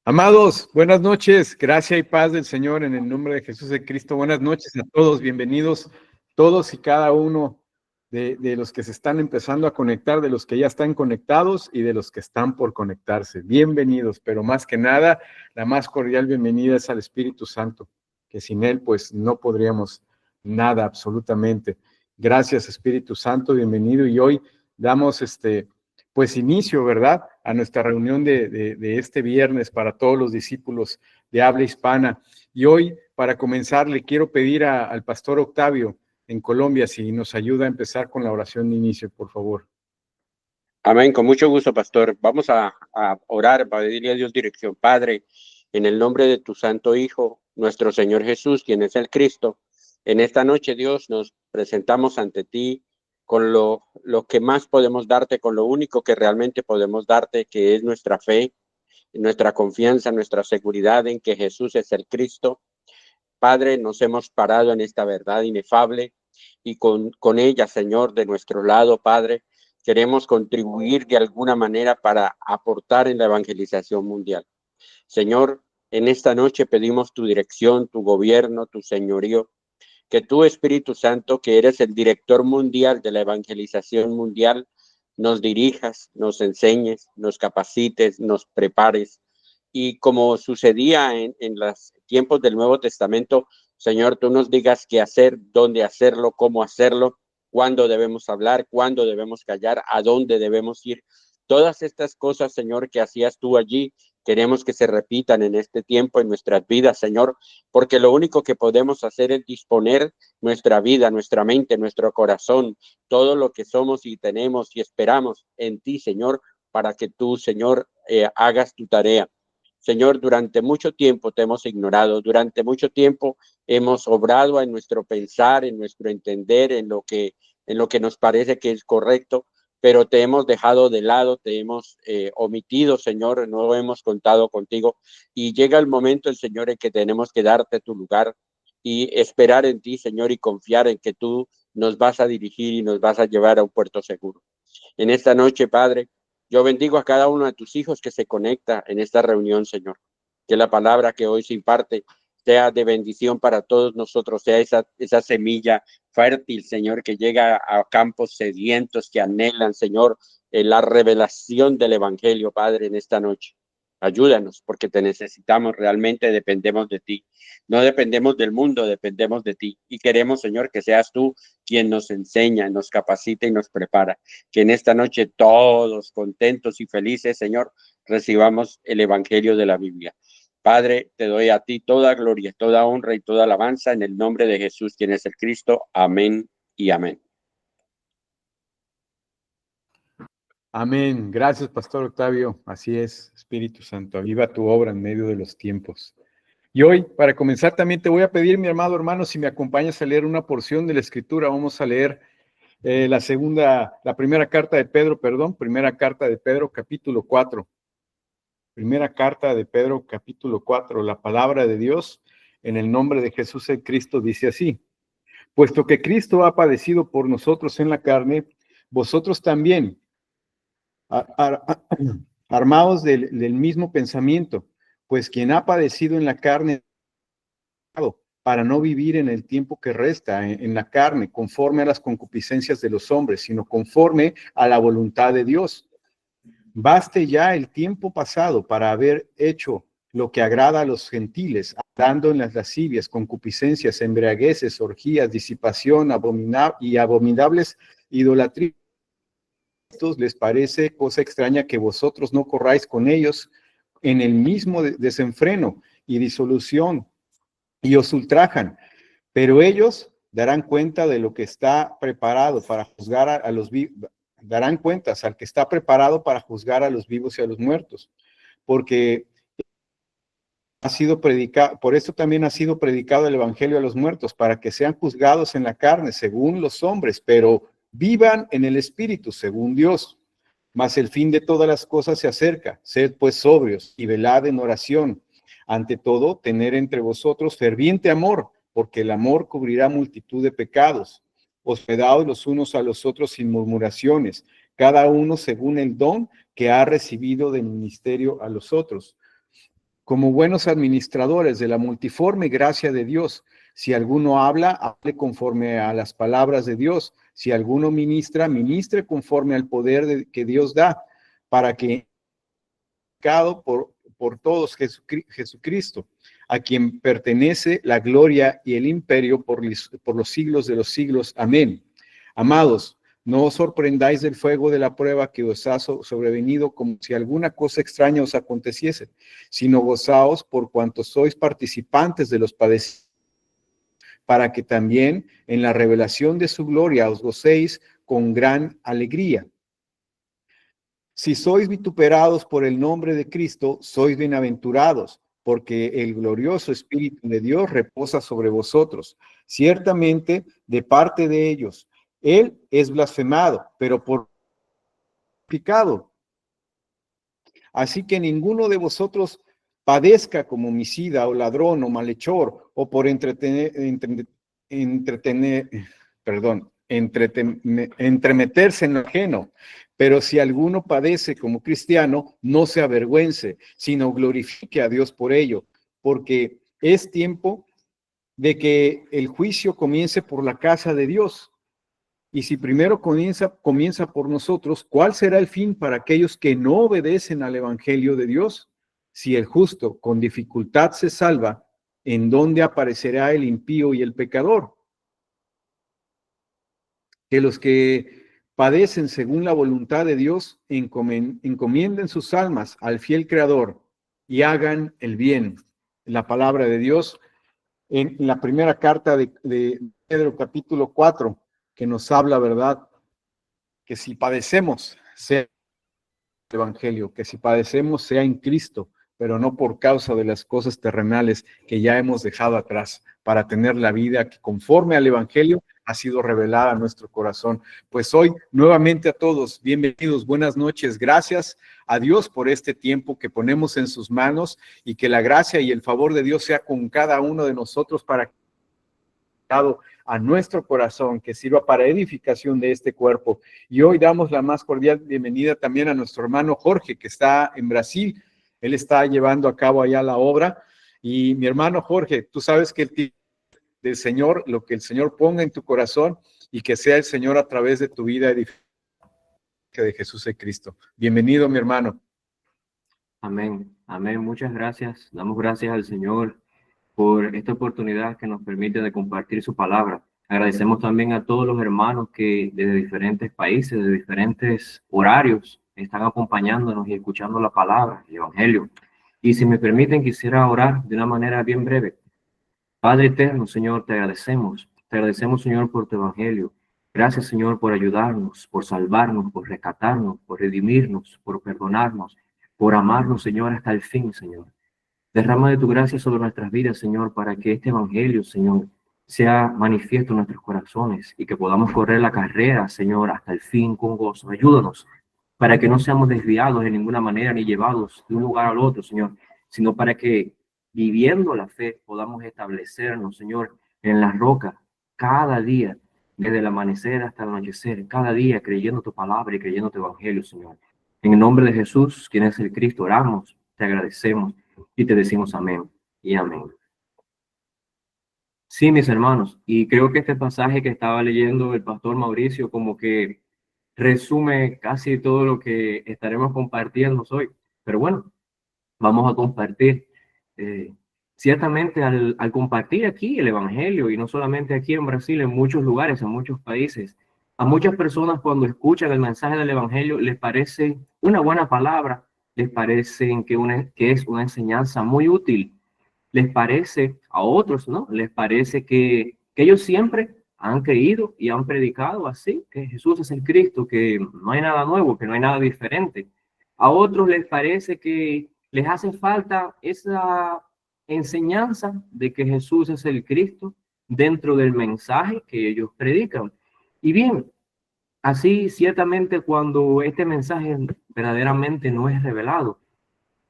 Amados, buenas noches, gracia y paz del Señor en el nombre de Jesús de Cristo. Buenas noches a todos, bienvenidos todos y cada uno de los que se están empezando a conectar, de los que ya están conectados y de los que están por conectarse. Bienvenidos, pero más que nada, la más cordial bienvenida es al Espíritu Santo, que sin Él pues no podríamos nada absolutamente. Gracias Espíritu Santo, bienvenido, y hoy damos pues inicio, ¿verdad?, a nuestra reunión de este viernes para todos los discípulos de habla hispana. Y hoy, para comenzar, le quiero pedir al pastor Octavio en Colombia si nos ayuda a empezar con la oración de inicio, por favor. Amén, con mucho gusto, pastor. Vamos a orar para pedirle a Dios dirección. Padre, en el nombre de tu Santo Hijo, nuestro Señor Jesús, quien es el Cristo, en esta noche, Dios, nos presentamos ante ti con lo que más podemos darte, con lo único que realmente podemos darte, que es nuestra fe, nuestra confianza, nuestra seguridad en que Jesús es el Cristo. Padre, nos hemos parado en esta verdad inefable y con ella, Señor, de nuestro lado, Padre, queremos contribuir de alguna manera para aportar en la evangelización mundial. Señor, en esta noche pedimos tu dirección, tu gobierno, tu señorío, que tú, Espíritu Santo, que eres el director mundial de la evangelización mundial, nos dirijas, nos enseñes, nos capacites, nos prepares. Y como sucedía en los tiempos del Nuevo Testamento, Señor, tú nos digas qué hacer, dónde hacerlo, cómo hacerlo, cuándo debemos hablar, cuándo debemos callar, a dónde debemos ir. Todas estas cosas, Señor, que hacías tú allí, queremos que se repitan en este tiempo, en nuestras vidas, Señor, porque lo único que podemos hacer es disponer nuestra vida, nuestra mente, nuestro corazón, todo lo que somos y tenemos y esperamos en ti, Señor, para que tú, Señor, hagas tu tarea. Señor, durante mucho tiempo te hemos ignorado, durante mucho tiempo hemos obrado en nuestro pensar, en nuestro entender, en lo que nos parece que es correcto, pero te hemos dejado de lado, te hemos omitido, Señor, no hemos contado contigo, y llega el momento, el Señor, en que tenemos que darte tu lugar y esperar en ti, Señor, y confiar en que tú nos vas a dirigir y nos vas a llevar a un puerto seguro. En esta noche, Padre, yo bendigo a cada uno de tus hijos que se conecta en esta reunión, Señor. Que la palabra que hoy se imparte sea de bendición para todos nosotros, sea esa semilla fértil, Señor, que llega a campos sedientos que anhelan, Señor, la revelación del Evangelio, Padre, en esta noche. Ayúdanos, porque te necesitamos, realmente dependemos de ti. No dependemos del mundo, dependemos de ti. Y queremos, Señor, que seas tú quien nos enseña, nos capacita y nos prepara. Que en esta noche todos contentos y felices, Señor, recibamos el Evangelio de la Biblia. Padre, te doy a ti toda gloria, toda honra y toda alabanza en el nombre de Jesús, quien es el Cristo. Amén y amén. Amén. Gracias, pastor Octavio. Así es, Espíritu Santo, aviva tu obra en medio de los tiempos. Y hoy, para comenzar, también te voy a pedir, mi amado hermano, si me acompañas a leer una porción de la Escritura. Vamos a leer la primera carta de Pedro, primera carta de Pedro, capítulo 4. Primera carta de Pedro, capítulo 4. La palabra de Dios, en el nombre de Jesús el Cristo, dice así: puesto que Cristo ha padecido por nosotros en la carne, vosotros también, armados del mismo pensamiento, pues quien ha padecido en la carne, para no vivir en el tiempo que resta en la carne, conforme a las concupiscencias de los hombres, sino conforme a la voluntad de Dios. Baste ya el tiempo pasado para haber hecho lo que agrada a los gentiles, andando en las lascivias, concupiscencias, embriagueces, orgías, disipación, abominables idolatrías. Les parece cosa extraña que vosotros no corráis con ellos en el mismo desenfreno y disolución, y os ultrajan, pero ellos darán cuenta de lo que está preparado para juzgar a los vivos, darán cuentas al que está preparado para juzgar a los vivos y a los muertos, porque ha sido predicado, por eso también ha sido predicado el evangelio a los muertos, para que sean juzgados en la carne según los hombres, pero vivan en el espíritu según Dios. Mas el fin de todas las cosas se acerca. Sed pues sobrios y velad en oración. Ante todo, tener entre vosotros ferviente amor, porque el amor cubrirá multitud de pecados. Hospedaos los unos a los otros sin murmuraciones, cada uno según el don que ha recibido del ministerio a los otros, como buenos administradores de la multiforme gracia de Dios. Si alguno habla, hable conforme a las palabras de Dios. Si alguno ministra, ministre conforme al poder que Dios da, para que por todos Jesucristo, a quien pertenece la gloria y el imperio por los siglos de los siglos. Amén. Amados, no os sorprendáis del fuego de la prueba que os ha sobrevenido como si alguna cosa extraña os aconteciese, sino gozaos por cuanto sois participantes de los padecimientos, para que también en la revelación de su gloria os gocéis con gran alegría. Si sois vituperados por el nombre de Cristo, sois bienaventurados, porque el glorioso Espíritu de Dios reposa sobre vosotros. Ciertamente, de parte de ellos, Él es blasfemado, pero por pecado. Así que ninguno de vosotros padezca como homicida o ladrón o malhechor o por entremeterse en lo ajeno. Pero si alguno padece como cristiano, no se avergüence, sino glorifique a Dios por ello, porque es tiempo de que el juicio comience por la casa de Dios. Y si primero comienza por nosotros, ¿cuál será el fin para aquellos que no obedecen al Evangelio de Dios? Si el justo con dificultad se salva, ¿en dónde aparecerá el impío y el pecador? Que los que padecen según la voluntad de Dios encomienden sus almas al fiel Creador y hagan el bien. La palabra de Dios en la primera carta de Pedro, capítulo 4, que nos habla, ¿verdad? Que si padecemos, sea el Evangelio, que si padecemos, sea en Cristo, pero no por causa de las cosas terrenales que ya hemos dejado atrás, para tener la vida que conforme al Evangelio ha sido revelada a nuestro corazón. Pues hoy, nuevamente a todos, bienvenidos, buenas noches, gracias a Dios por este tiempo que ponemos en sus manos y que la gracia y el favor de Dios sea con cada uno de nosotros para que a nuestro corazón, que sirva para edificación de este cuerpo. Y hoy damos la más cordial bienvenida también a nuestro hermano Jorge, que está en Brasil. Él está llevando a cabo allá la obra. Y mi hermano Jorge, tú sabes que el tiempo del Señor, lo que el Señor ponga en tu corazón y que sea el Señor a través de tu vida de Jesús de Cristo. Bienvenido, mi hermano. Amén, amén. Muchas gracias. Damos gracias al Señor por esta oportunidad que nos permite de compartir su palabra. Agradecemos también a todos los hermanos que desde diferentes países, de diferentes horarios, están acompañándonos y escuchando la palabra, el Evangelio. Y si me permiten, quisiera orar de una manera bien breve. Padre eterno, Señor, te agradecemos. Te agradecemos, Señor, por tu Evangelio. Gracias, Señor, por ayudarnos, por salvarnos, por rescatarnos, por redimirnos, por perdonarnos, por amarnos, Señor, hasta el fin, Señor. Derrama de tu gracia sobre nuestras vidas, Señor, para que este Evangelio, Señor, sea manifiesto en nuestros corazones y que podamos correr la carrera, Señor, hasta el fin con gozo. Ayúdanos para que no seamos desviados de ninguna manera ni llevados de un lugar al otro, Señor, sino para que viviendo la fe podamos establecernos, Señor, en la roca cada día, desde el amanecer hasta el anochecer, cada día creyendo tu palabra y creyendo tu Evangelio, Señor. En el nombre de Jesús, quien es el Cristo, oramos, te agradecemos y te decimos amén y amén. Sí, mis hermanos, y creo que este pasaje que estaba leyendo el pastor Mauricio como que resume casi todo lo que estaremos compartiendo hoy. Pero bueno, vamos a compartir. Ciertamente al compartir aquí el Evangelio, y no solamente aquí en Brasil, en muchos lugares, en muchos países, a muchas personas cuando escuchan el mensaje del Evangelio les parece una buena palabra, les parece que es una enseñanza muy útil, les parece a otros, ¿no? Les parece que ellos siempre han creído y han predicado así, que Jesús es el Cristo, que no hay nada nuevo, que no hay nada diferente. A otros les parece que les hace falta esa enseñanza de que Jesús es el Cristo dentro del mensaje que ellos predican. Y bien, así ciertamente cuando este mensaje verdaderamente no es revelado,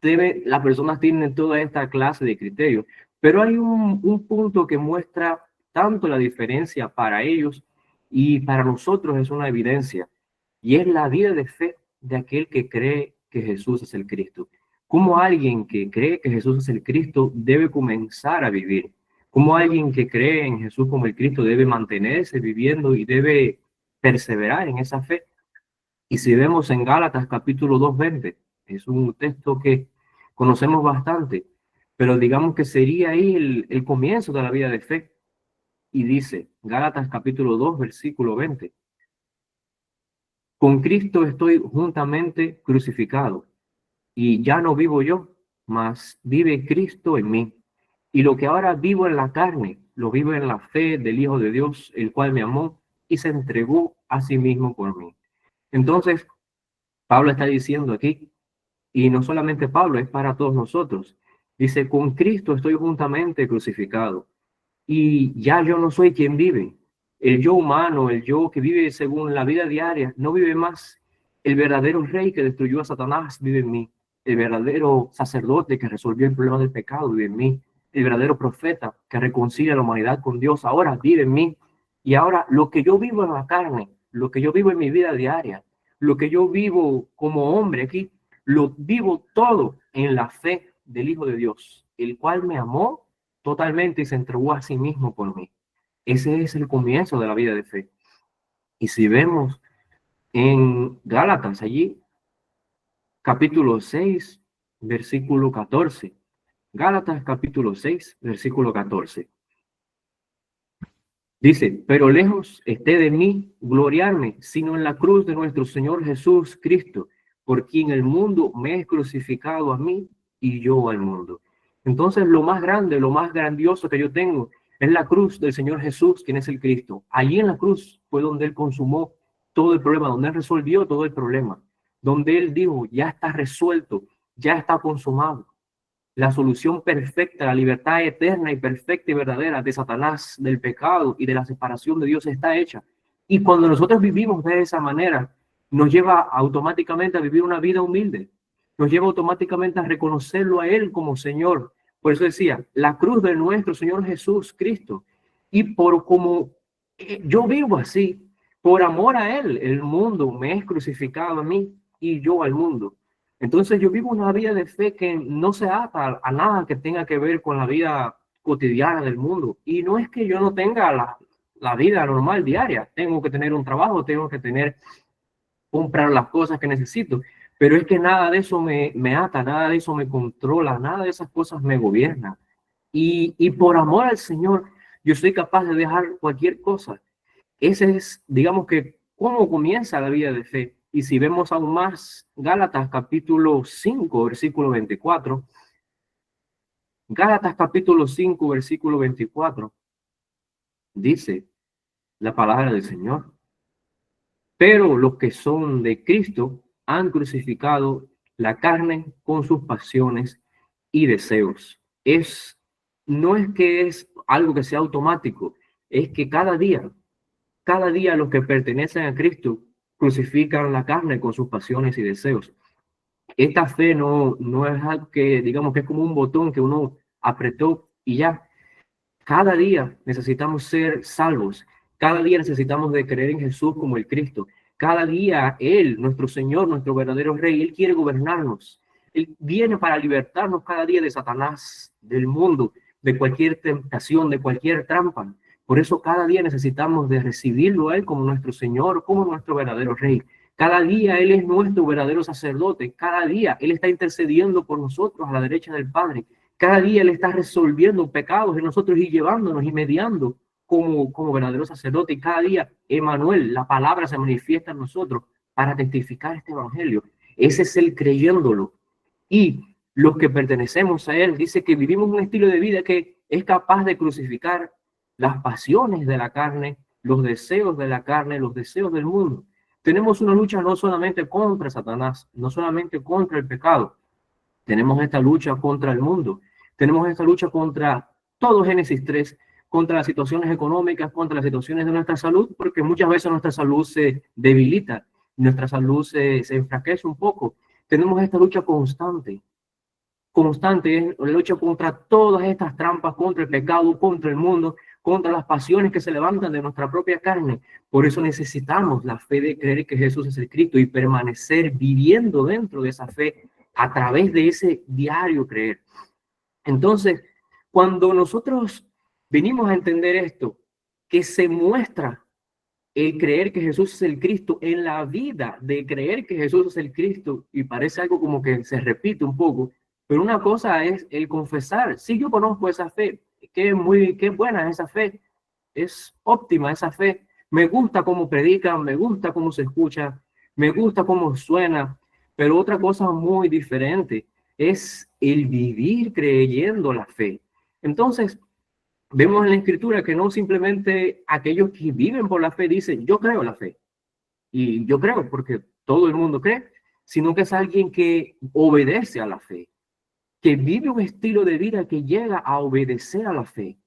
las personas tienen toda esta clase de criterios, pero hay un punto que muestra tanto la diferencia para ellos y para nosotros es una evidencia, y es la vida de fe de aquel que cree que Jesús es el Cristo. cómo alguien que cree que Jesús es el Cristo debe comenzar a vivir, cómo alguien que cree en Jesús como el Cristo debe mantenerse viviendo y debe perseverar en esa fe. Y si vemos en Gálatas capítulo 2:20, es un texto que conocemos bastante, pero digamos que sería ahí el comienzo de la vida de fe. Y dice, Gálatas capítulo 2, versículo 20, con Cristo estoy juntamente crucificado, y ya no vivo yo, mas vive Cristo en mí. Y lo que ahora vivo en la carne, lo vivo en la fe del Hijo de Dios, el cual me amó y se entregó a sí mismo por mí. Entonces, Pablo está diciendo aquí, y no solamente Pablo, es para todos nosotros. Dice, con Cristo estoy juntamente crucificado, y ya yo no soy quien vive. El yo humano, el yo que vive según la vida diaria, no vive más. El verdadero rey que destruyó a Satanás vive en mí. El verdadero sacerdote que resolvió el problema del pecado vive en mí. El verdadero profeta que reconcilia a la humanidad con Dios ahora vive en mí. Y ahora lo que yo vivo en la carne, lo que yo vivo en mi vida diaria, lo que yo vivo como hombre aquí, lo vivo todo en la fe del Hijo de Dios, el cual me amó totalmente y se entregó a sí mismo por mí. Ese es el comienzo de la vida de fe. Y si vemos en Gálatas allí, capítulo 6, versículo 14. Gálatas capítulo 6, versículo 14. Dice, pero lejos esté de mí gloriarme, sino en la cruz de nuestro Señor Jesús Cristo, por quien el mundo me es crucificado a mí y yo al mundo. Entonces lo más grande, lo más grandioso que yo tengo es la cruz del Señor Jesús, quien es el Cristo. Allí en la cruz fue donde Él consumó todo el problema, donde Él resolvió todo el problema, donde Él dijo, ya está resuelto, ya está consumado. La solución perfecta, la libertad eterna y perfecta y verdadera de Satanás, del pecado y de la separación de Dios está hecha. Y cuando nosotros vivimos de esa manera, nos lleva automáticamente a vivir una vida humilde. Nos lleva automáticamente a reconocerlo a Él como Señor. Por eso decía, la cruz de nuestro Señor Jesús Cristo. Y por como yo vivo así, por amor a Él, el mundo me es crucificado a mí y yo al mundo. Entonces yo vivo una vida de fe que no se ata a nada que tenga que ver con la vida cotidiana del mundo. Y no es que yo no tenga la vida normal diaria. Tengo que tener un trabajo, tengo que comprar las cosas que necesito. Pero es que nada de eso me ata, nada de eso me controla, nada de esas cosas me gobierna. Y por amor al Señor, yo soy capaz de dejar cualquier cosa. Ese es, digamos que, cómo comienza la vida de fe. Y si vemos aún más, Gálatas capítulo 5, versículo 24. Gálatas capítulo 5, versículo 24. Dice la palabra del Señor. Pero los que son de Cristo han crucificado la carne con sus pasiones y deseos. No es que es algo que sea automático, es que cada día los que pertenecen a Cristo crucifican la carne con sus pasiones y deseos. Esta fe no es algo que, digamos, que es como un botón que uno apretó y ya. Cada día necesitamos ser salvos. Cada día necesitamos de creer en Jesús como el Cristo. Cada día Él, nuestro Señor, nuestro verdadero Rey, Él quiere gobernarnos. Él viene para libertarnos cada día de Satanás, del mundo, de cualquier tentación, de cualquier trampa. Por eso cada día necesitamos de recibirlo a Él como nuestro Señor, como nuestro verdadero Rey. Cada día Él es nuestro verdadero sacerdote. Cada día Él está intercediendo por nosotros a la derecha del Padre. Cada día Él está resolviendo pecados en nosotros y llevándonos y mediando como verdadero sacerdote. Y cada día, Emmanuel, la palabra se manifiesta en nosotros para testificar este evangelio. Ese es Él creyéndolo. Y los que pertenecemos a Él, dice que vivimos un estilo de vida que es capaz de crucificar las pasiones de la carne, los deseos de la carne, los deseos del mundo. Tenemos una lucha no solamente contra Satanás, no solamente contra el pecado. Tenemos esta lucha contra el mundo. Tenemos esta lucha contra todo Génesis 3, contra las situaciones económicas, contra las situaciones de nuestra salud, porque muchas veces nuestra salud se debilita, nuestra salud se enfraquece un poco. Tenemos esta lucha constante, es la lucha contra todas estas trampas, contra el pecado, contra el mundo, contra las pasiones que se levantan de nuestra propia carne. Por eso necesitamos la fe de creer que Jesús es el Cristo y permanecer viviendo dentro de esa fe a través de ese diario creer. Entonces, cuando nosotros venimos a entender esto, que se muestra el creer que Jesús es el Cristo en la vida de creer que Jesús es el Cristo, y parece algo como que se repite un poco, pero una cosa es el confesar, sí, yo conozco esa fe, qué buena es esa fe, es óptima esa fe, me gusta cómo predican, me gusta cómo se escucha, me gusta cómo suena, pero otra cosa muy diferente es el vivir creyendo la fe. Entonces, vemos en la Escritura que no simplemente aquellos que viven por la fe dicen, yo creo la fe, y yo creo porque todo el mundo cree, sino que es alguien que obedece a la fe, que vive un estilo de vida que llega a obedecer a la fe.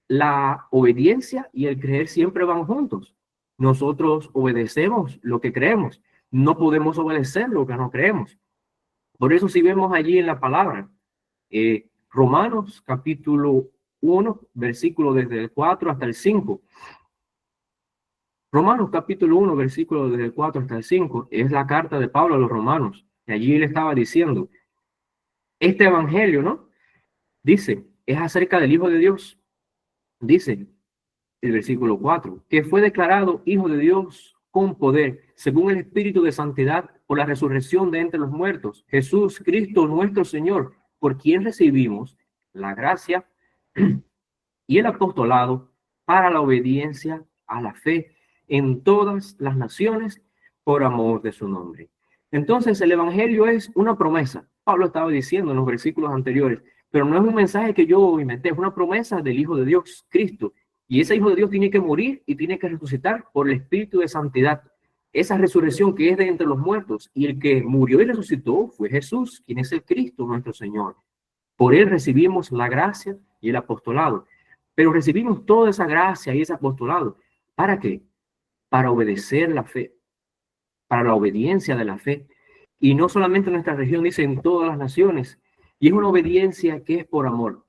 La obediencia y el creer siempre van juntos. Nosotros obedecemos lo que creemos, no podemos obedecer lo que no creemos. Por eso si vemos allí en la palabra, Romanos capítulo 1, versículo desde el 4 hasta el 5. Romanos capítulo 1, versículo desde el 4 hasta el 5, es la carta de Pablo a los romanos. Y allí él estaba diciendo, este evangelio, ¿no? Dice, es acerca del Hijo de Dios. Dice el versículo 4, que fue declarado Hijo de Dios con poder, según el Espíritu de Santidad, por la resurrección de entre los muertos. Jesús Cristo nuestro Señor, por quien recibimos la gracia y el apostolado para la obediencia a la fe en todas las naciones por amor de su nombre. Entonces el evangelio es una promesa. Pablo estaba diciendo en los versículos anteriores, pero no es un mensaje que yo inventé, es una promesa del Hijo de Dios, Cristo. Y ese Hijo de Dios tiene que morir y tiene que resucitar por el Espíritu de Santidad. Esa resurrección que es de entre los muertos. Y el que murió y resucitó fue Jesús, quien es el Cristo nuestro Señor. Por él recibimos la gracia y el apostolado. Pero recibimos toda esa gracia y ese apostolado. ¿Para qué? Para obedecer la fe, para la obediencia de la fe. Y no solamente en nuestra región, dice en todas las naciones. Y es una obediencia que es por amor.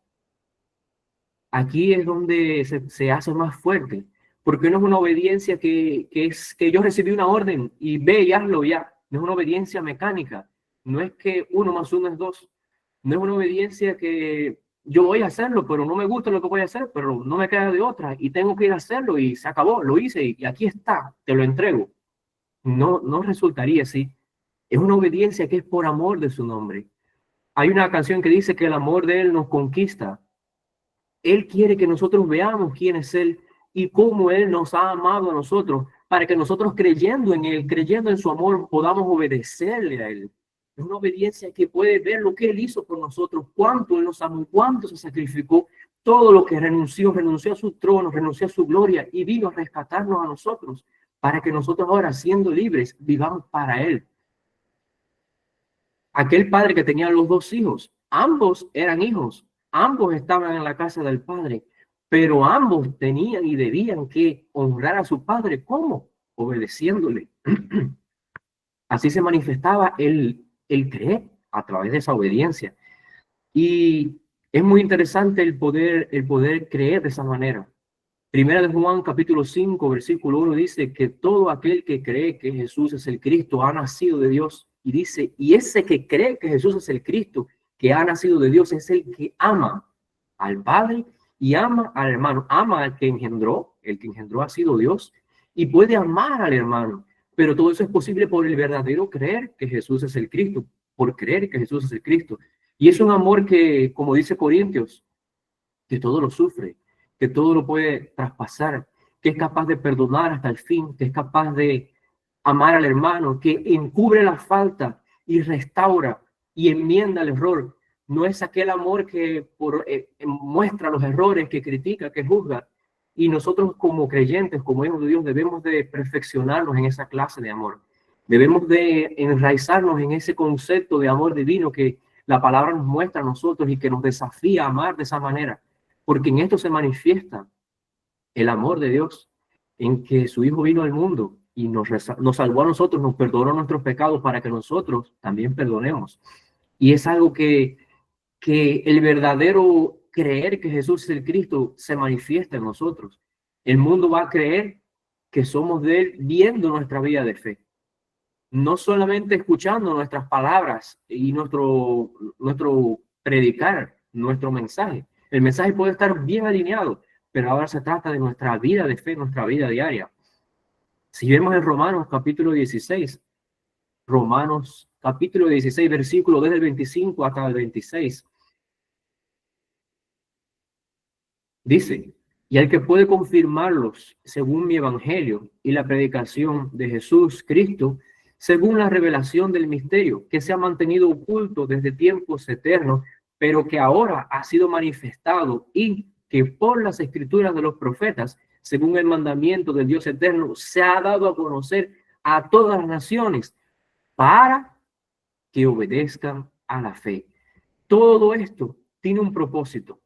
Aquí es donde se hace más fuerte, porque no es una obediencia que es que yo recibí una orden y ve y hazlo ya. No es una obediencia mecánica. No es que 1 más 1 es 2. No es una obediencia que yo voy a hacerlo, pero no me gusta lo que voy a hacer, pero no me queda de otra y tengo que ir a hacerlo y se acabó, lo hice y aquí está, te lo entrego. No resultaría así. Es una obediencia que es por amor de su nombre. Hay una canción que dice que el amor de él nos conquista. Él quiere que nosotros veamos quién es él y cómo él nos ha amado a nosotros, para que nosotros creyendo en él, creyendo en su amor, podamos obedecerle a él. Es una obediencia que puede ver lo que él hizo por nosotros, cuánto él nos amó, cuánto se sacrificó, todo lo que renunció a su trono, renunció a su gloria y vino a rescatarnos a nosotros, para que nosotros ahora, siendo libres, vivamos para él. Aquel padre que tenía los 2 hijos, ambos eran hijos, ambos estaban en la casa del padre, pero ambos tenían y debían que honrar a su padre. ¿Cómo? Obedeciéndole. Así se manifestaba el creer a través de esa obediencia. Y es muy interesante el poder creer de esa manera. Primera de Juan, capítulo 5, versículo 1 dice que todo aquel que cree que Jesús es el Cristo ha nacido de Dios. Y dice, y ese que cree que Jesús es el Cristo, que ha nacido de Dios, es el que ama al Padre y ama al hermano. Ama al que engendró, el que engendró ha sido Dios, y puede amar al hermano. Pero todo eso es posible por el verdadero creer que Jesús es el Cristo, por creer que Jesús es el Cristo. Y es un amor que, como dice Corintios, que todo lo sufre, que todo lo puede traspasar, que es capaz de perdonar hasta el fin, que es capaz de amar al hermano, que encubre la falta y restaura y enmienda el error. No es aquel amor que muestra los errores, que critica, que juzga. Y nosotros como creyentes, como hijos de Dios, debemos de perfeccionarnos en esa clase de amor. Debemos de enraizarnos en ese concepto de amor divino que la palabra nos muestra a nosotros y que nos desafía a amar de esa manera. Porque en esto se manifiesta el amor de Dios, en que su Hijo vino al mundo y nos salvó a nosotros, nos perdonó nuestros pecados para que nosotros también perdonemos. Y es algo que el verdadero creer que Jesús es el Cristo se manifiesta en nosotros. El mundo va a creer que somos de él viendo nuestra vida de fe. no solamente escuchando nuestras palabras y nuestro predicar, nuestro mensaje. El mensaje puede estar bien alineado, pero ahora se trata de nuestra vida de fe, nuestra vida diaria. Si vemos en Romanos capítulo 16, Romanos capítulo 16, versículo desde el 25 hasta el 26, dice: y al que puede confirmarlos según mi evangelio y la predicación de Jesús Cristo, según la revelación del misterio que se ha mantenido oculto desde tiempos eternos, pero que ahora ha sido manifestado, y que por las escrituras de los profetas, según el mandamiento del Dios eterno, se ha dado a conocer a todas las naciones para que obedezcan a la fe. Todo esto tiene un propósito.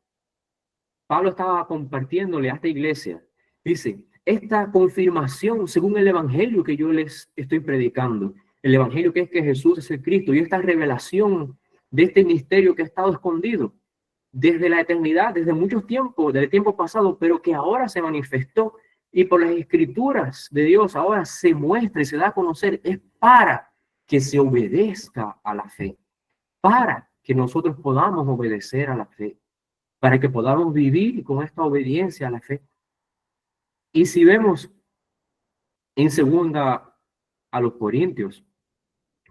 Pablo estaba compartiéndole a esta iglesia. Dice: esta confirmación según el evangelio que yo les estoy predicando, el evangelio que es que Jesús es el Cristo, y esta revelación de este misterio que ha estado escondido desde la eternidad, desde muchos tiempos, desde el tiempo pasado, pero que ahora se manifestó y por las escrituras de Dios ahora se muestra y se da a conocer, es para que se obedezca a la fe, para que nosotros podamos obedecer a la fe, para que podamos vivir con esta obediencia a la fe. Y si vemos en segunda a los Corintios,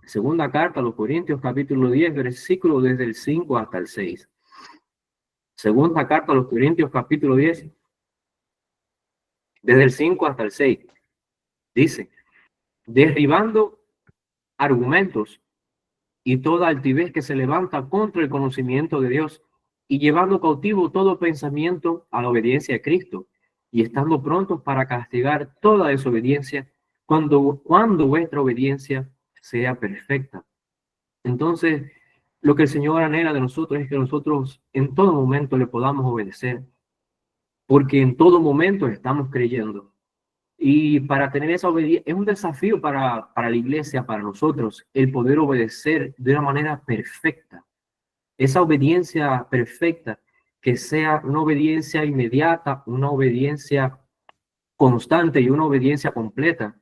segunda carta a los Corintios, capítulo 10, versículo desde el 5 hasta el 6. Segunda carta a los Corintios, capítulo 10, desde el 5 hasta el 6. Dice: derribando argumentos y toda altivez que se levanta contra el conocimiento de Dios, y llevando cautivo todo pensamiento a la obediencia a Cristo, y estando prontos para castigar toda desobediencia cuando vuestra obediencia sea perfecta. Entonces, lo que el Señor anhela de nosotros es que nosotros en todo momento le podamos obedecer, porque en todo momento estamos creyendo. Y para tener esa obediencia, es un desafío para la iglesia, para nosotros, el poder obedecer de una manera perfecta. Esa obediencia perfecta, que sea una obediencia inmediata, una obediencia constante y una obediencia completa.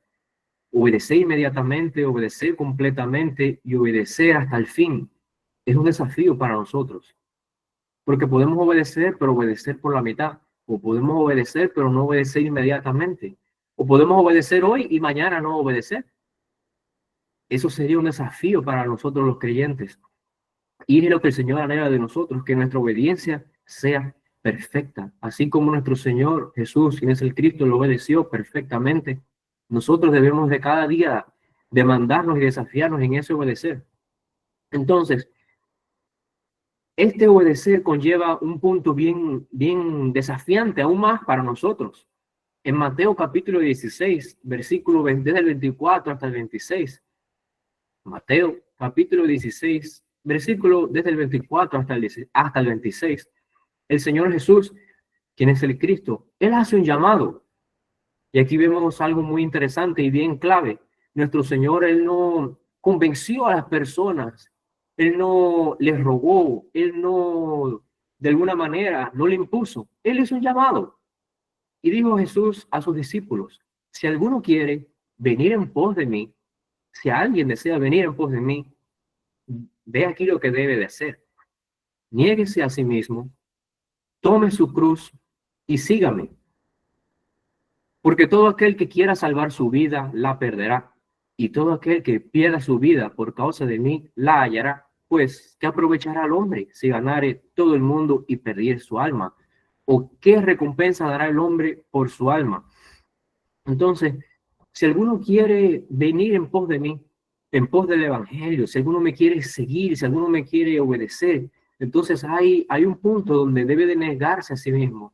Obedecer inmediatamente, obedecer completamente y obedecer hasta el fin. Es un desafío para nosotros. Porque podemos obedecer, pero obedecer por la mitad. O podemos obedecer, pero no obedecer inmediatamente. O podemos obedecer hoy y mañana no obedecer. Eso sería un desafío para nosotros los creyentes. Y es lo que el Señor anhela de nosotros, que nuestra obediencia sea perfecta. Así como nuestro Señor Jesús, quien es el Cristo, lo obedeció perfectamente, nosotros debemos de cada día demandarnos y desafiarnos en ese obedecer. Entonces, este obedecer conlleva un punto bien desafiante aún más para nosotros. En Mateo capítulo 16, versículo desde el 24 hasta el 26. Mateo capítulo 16, versículo desde el 24 hasta el 26. El Señor Jesús, quien es el Cristo, Él hace un llamado. Y aquí vemos algo muy interesante y bien clave. Nuestro Señor, Él no convenció a las personas, Él no les rogó, Él no, de alguna manera, no le impuso. Él hizo un llamado. Y dijo Jesús a sus discípulos: si alguno quiere venir en pos de mí, si alguien desea venir en pos de mí, ve aquí lo que debe de hacer. Niéguese a sí mismo, tome su cruz y sígame. Porque todo aquel que quiera salvar su vida, la perderá. Y todo aquel que pierda su vida por causa de mí, la hallará. Pues, ¿qué aprovechará al hombre si ganare todo el mundo y perdiere su alma? ¿O qué recompensa dará el hombre por su alma? Entonces, si alguno quiere venir en pos de mí, en pos del evangelio, si alguno me quiere seguir, si alguno me quiere obedecer, entonces hay un punto donde debe de negarse a sí mismo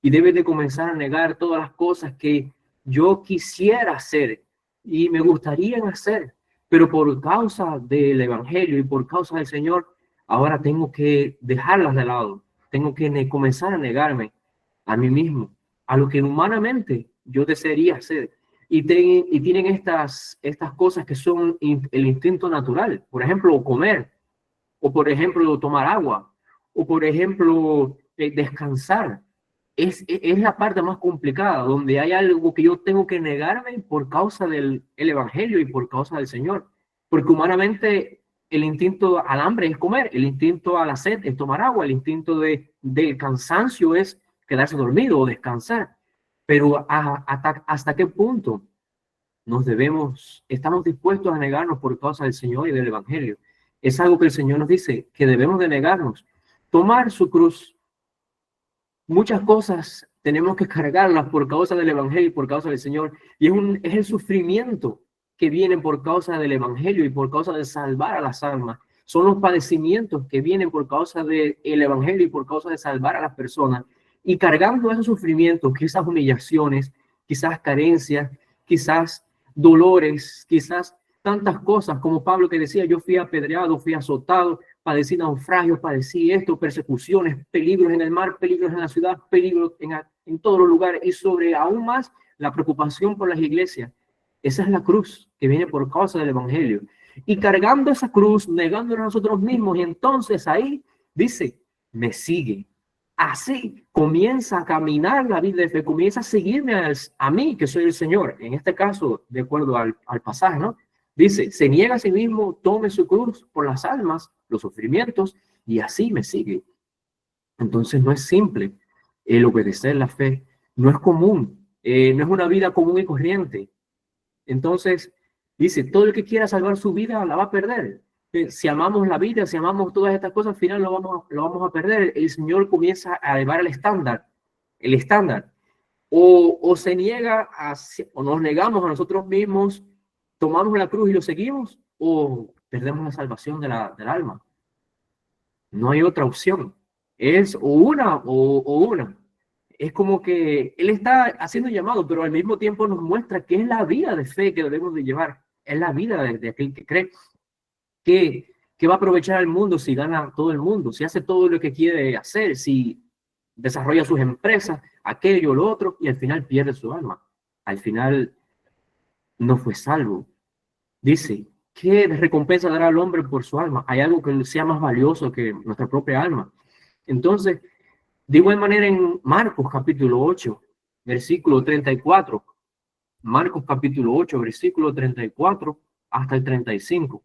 y debe de comenzar a negar todas las cosas que yo quisiera hacer y me gustaría hacer, pero por causa del evangelio y por causa del Señor, ahora tengo que dejarlas de lado, tengo que comenzar a negarme a mí mismo, a lo que humanamente yo desearía hacer. Y tienen estas cosas que son el instinto natural, por ejemplo, comer, o por ejemplo, tomar agua, o por ejemplo, descansar. es la parte más complicada, donde hay algo que yo tengo que negarme por causa del evangelio y por causa del Señor. Porque humanamente el instinto al hambre es comer, el instinto a la sed es tomar agua, el instinto del cansancio es quedarse dormido o descansar. Pero ¿hasta qué punto estamos dispuestos a negarnos por causa del Señor y del evangelio? Es algo que el Señor nos dice que debemos de negarnos, tomar su cruz. Muchas cosas tenemos que cargarlas por causa del evangelio y por causa del Señor. Y es el sufrimiento que viene por causa del evangelio y por causa de salvar a las almas. Son los padecimientos que vienen por causa del evangelio y por causa de salvar a las personas. Y cargando esos sufrimientos, quizás humillaciones, quizás carencias, quizás dolores, quizás tantas cosas, como Pablo que decía, yo fui apedreado, fui azotado, padecí naufragios, padecí esto, persecuciones, peligros en el mar, peligros en la ciudad, peligros en todos los lugares, y sobre aún más la preocupación por las iglesias. Esa es la cruz que viene por causa del evangelio. Y cargando esa cruz, negándonos a nosotros mismos, y entonces ahí dice, me sigue. Así comienza a caminar la vida de fe, comienza a seguirme a mí, que soy el Señor. En este caso, de acuerdo al pasaje, ¿no? Dice, se niega a sí mismo, tome su cruz por las almas, los sufrimientos, y así me sigue. Entonces no es simple el obedecer la fe, no es común, no es una vida común y corriente. Entonces, dice, todo el que quiera salvar su vida la va a perder. Si amamos la vida, si amamos todas estas cosas, al final lo vamos a perder. El Señor comienza a elevar el estándar. O se niega, o nos negamos a nosotros mismos, tomamos la cruz y lo seguimos, o perdemos la salvación del alma. No hay otra opción. Es o una o una. Es como que Él está haciendo llamado, pero al mismo tiempo nos muestra que es la vida de fe que debemos de llevar. Es la vida de aquel que cree que va a aprovechar al mundo si gana todo el mundo, si hace todo lo que quiere hacer, si desarrolla sus empresas, aquello, lo otro, y al final pierde su alma. Al final no fue salvo. Dice, ¿qué recompensa dará al hombre por su alma? Hay algo que sea más valioso que nuestra propia alma. Entonces, de igual manera en Marcos capítulo 8, versículo 34. Marcos capítulo 8, versículo 34 hasta el 35.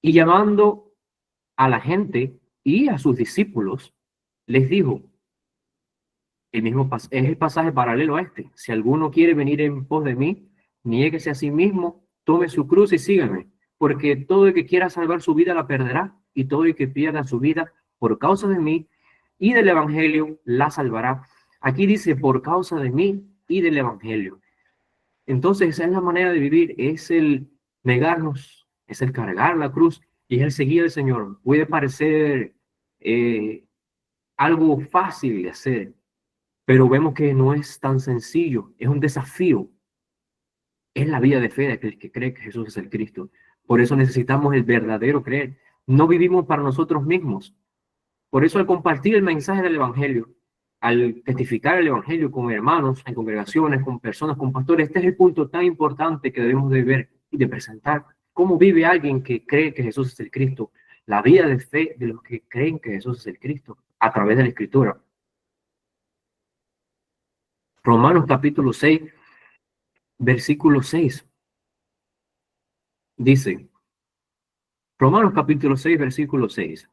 Y llamando a la gente y a sus discípulos, les dijo, es el pasaje paralelo a este, si alguno quiere venir en pos de mí, niéguese a sí mismo, tome su cruz y sígame, porque todo el que quiera salvar su vida la perderá, y todo el que pierda su vida por causa de mí y del evangelio la salvará. Aquí dice por causa de mí y del evangelio. Entonces esa es la manera de vivir, es el negarnos, es el cargar la cruz y es el seguir al Señor. Puede parecer algo fácil de hacer, pero vemos que no es tan sencillo, es un desafío. Es la vida de fe de aquel que cree que Jesús es el Cristo. Por eso necesitamos el verdadero creer. No vivimos para nosotros mismos. Por eso al compartir el mensaje del Evangelio, al testificar el Evangelio con hermanos, en congregaciones, con personas, con pastores, este es el punto tan importante que debemos de ver y de presentar. ¿Cómo vive alguien que cree que Jesús es el Cristo? La vida de fe de los que creen que Jesús es el Cristo a través de la Escritura. Romanos capítulo 6, versículo 6. Dice, Romanos capítulo 6, versículo 6.